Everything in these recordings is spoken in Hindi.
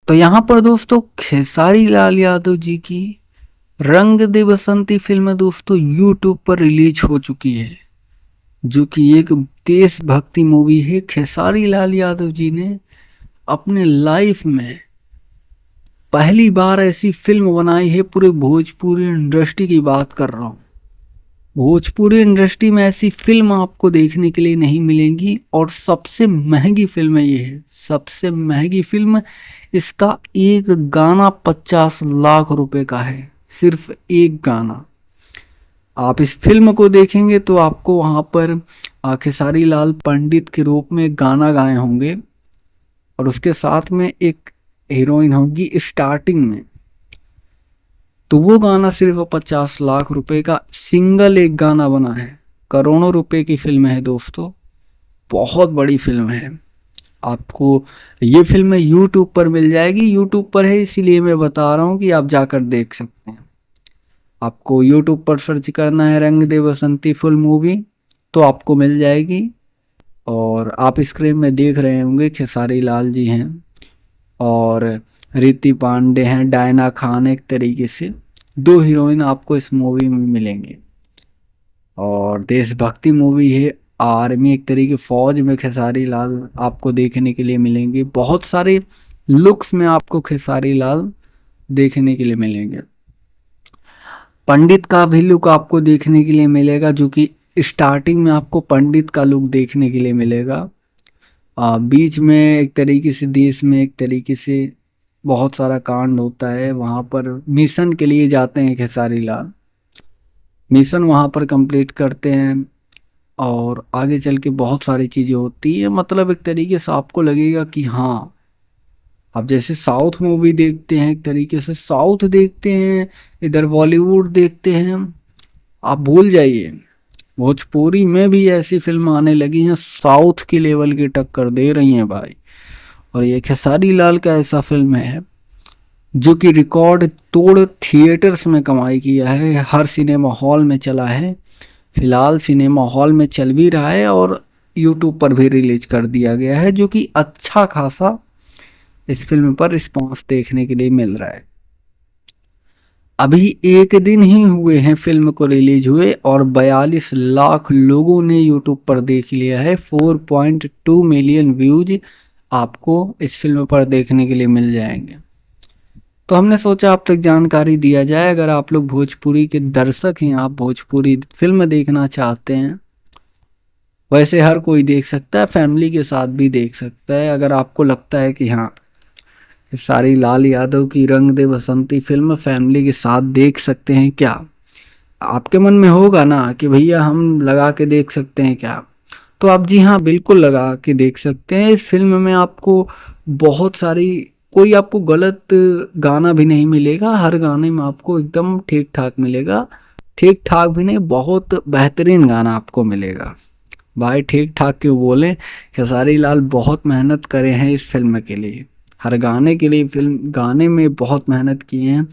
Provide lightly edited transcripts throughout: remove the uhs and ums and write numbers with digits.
तो यहाँ पर दोस्तों खेसारी लाल यादव जी की रंग दे बसंती फिल्म दोस्तों यूट्यूब पर रिलीज हो चुकी है, जो कि एक देशभक्ति मूवी है। खेसारी लाल यादव जी ने अपने लाइफ में पहली बार ऐसी फिल्म बनाई है। पूरे भोजपुरी इंडस्ट्री की बात कर रहा हूँ। भोजपुरी इंडस्ट्री में ऐसी फिल्म आपको देखने के लिए नहीं मिलेगी और सबसे महंगी फिल्म ये है, सबसे महंगी फिल्म। इसका एक गाना 50 लाख रुपए का है, सिर्फ एक गाना। आप इस फिल्म को देखेंगे तो आपको वहाँ पर खेसारी लाल पंडित के रूप में गाना गाए होंगे और उसके साथ में एक हीरोइन होगी स्टार्टिंग में। तो वो गाना सिर्फ 50 लाख रुपए का सिंगल एक गाना बना है। करोड़ों रुपए की फिल्म है दोस्तों, बहुत बड़ी फिल्म है। आपको ये फिल्म यूट्यूब पर मिल जाएगी। यूट्यूब पर है इसीलिए मैं बता रहा हूँ कि आप जाकर देख सकते हैं। आपको यूट्यूब पर सर्च करना है रंग दे बसंती फुल मूवी, तो आपको मिल जाएगी। और आप स्क्रीन में देख रहे होंगे खेसारी लाल जी हैं और रिद्धि पांडे हैं, डायना खान। एक तरीके से दो हीरोइन आपको इस मूवी में मिलेंगे और देशभक्ति मूवी है। आर्मी, एक तरीके फौज में खेसारी लाल आपको देखने के लिए मिलेंगे। बहुत सारे लुक्स में आपको खेसारी लाल देखने के लिए मिलेंगे। पंडित का भी लुक आपको देखने के लिए मिलेगा, जो कि स्टार्टिंग में आपको पंडित का लुक देखने के लिए मिलेगा। बीच में एक तरीके से देश में एक तरीके से बहुत सारा कांड होता है। वहाँ पर मिशन के लिए जाते हैं खेसारी लाल, मिशन वहाँ पर कंप्लीट करते हैं और आगे चल के बहुत सारी चीज़ें होती है। मतलब एक तरीके से आपको लगेगा कि हाँ, आप जैसे साउथ मूवी देखते हैं, एक तरीके से साउथ देखते हैं, इधर बॉलीवुड देखते हैं, आप भूल जाइए। भोजपुरी में भी ऐसी फिल्म आने लगी हैं, साउथ की लेवल की टक्कर दे रही हैं भाई। और ये खेसारी लाल का ऐसा फिल्म है जो कि रिकॉर्ड तोड़ थिएटर्स में कमाई किया है, हर सिनेमा हॉल में चला है। फिलहाल सिनेमा हॉल में चल भी रहा है और यूट्यूब पर भी रिलीज कर दिया गया है, जो कि अच्छा खासा इस फिल्म पर रिस्पॉन्स देखने के लिए मिल रहा है। अभी एक दिन ही हुए हैं फिल्म को रिलीज हुए और 42 लाख लोगों ने यूट्यूब पर देख लिया है। 4.2 मिलियन व्यूज आपको इस फिल्म पर देखने के लिए मिल जाएंगे। तो हमने सोचा आप तक जानकारी दिया जाए। अगर आप लोग भोजपुरी के दर्शक हैं, आप भोजपुरी फिल्म देखना चाहते हैं, वैसे हर कोई देख सकता है, फैमिली के साथ भी देख सकता है। अगर आपको लगता है कि हाँ, खेसारी लाल यादव की रंग दे बसंती फिल्म फैमिली के साथ देख सकते हैं क्या, आपके मन में होगा ना कि भैया हम लगा के देख सकते हैं क्या, तो आप जी हाँ बिल्कुल लगा के देख सकते हैं। इस फिल्म में आपको बहुत सारी, कोई आपको गलत गाना भी नहीं मिलेगा। हर गाने में आपको एकदम ठीक ठाक मिलेगा। ठीक ठाक भी नहीं, बहुत बेहतरीन गाना आपको मिलेगा भाई। ठीक ठाक क्यों बोले, खेसारी लाल बहुत मेहनत करे हैं इस फिल्म के लिए, हर गाने के लिए। फिल्म गाने में बहुत मेहनत किए हैं,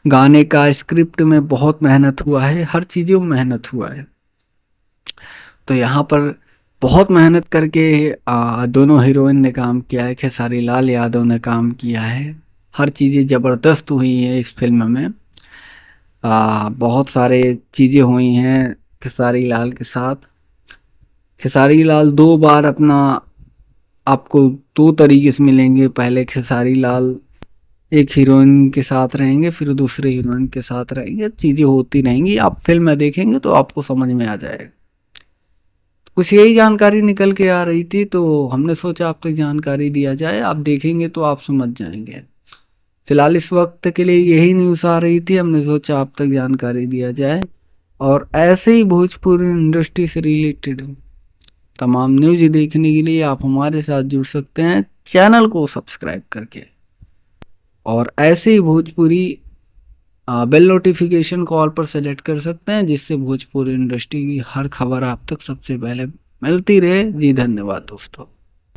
गाने का स्क्रिप्ट में बहुत मेहनत हुआ है, हर चीज़ों में मेहनत हुआ है। तो यहाँ पर बहुत मेहनत करके दोनों हीरोइन ने काम किया है, खेसारी लाल यादव ने काम किया है। हर चीज़ें ज़बरदस्त हुई हैं इस फिल्म में। बहुत सारे चीज़ें हुई हैं खेसारी लाल के साथ। खेसारी लाल 2 बार अपना आपको 2 तरीके से मिलेंगे। पहले खेसारी लाल एक हीरोइन के साथ रहेंगे, फिर दूसरे हीरोइन के साथ रहेंगे। चीज़ें होती रहेंगी, आप फिल्म में देखेंगे तो आपको समझ में आ जाएगा। कुछ यही जानकारी निकल के आ रही थी, तो हमने सोचा आप तक जानकारी दिया जाए। आप देखेंगे तो आप समझ जाएंगे। फिलहाल इस वक्त के लिए यही न्यूज़ आ रही थी, हमने सोचा आप तक जानकारी दिया जाए। और ऐसे ही भोजपुरी इंडस्ट्री से रिलेटेड तमाम न्यूज़ देखने के लिए आप हमारे साथ जुड़ सकते हैं चैनल को सब्सक्राइब करके। और ऐसे ही भोजपुरी बेल नोटिफिकेशन कॉल पर सेलेक्ट कर सकते हैं, जिससे भोजपुरी इंडस्ट्री की हर खबर आप तक सबसे पहले मिलती रहे। जी धन्यवाद दोस्तों।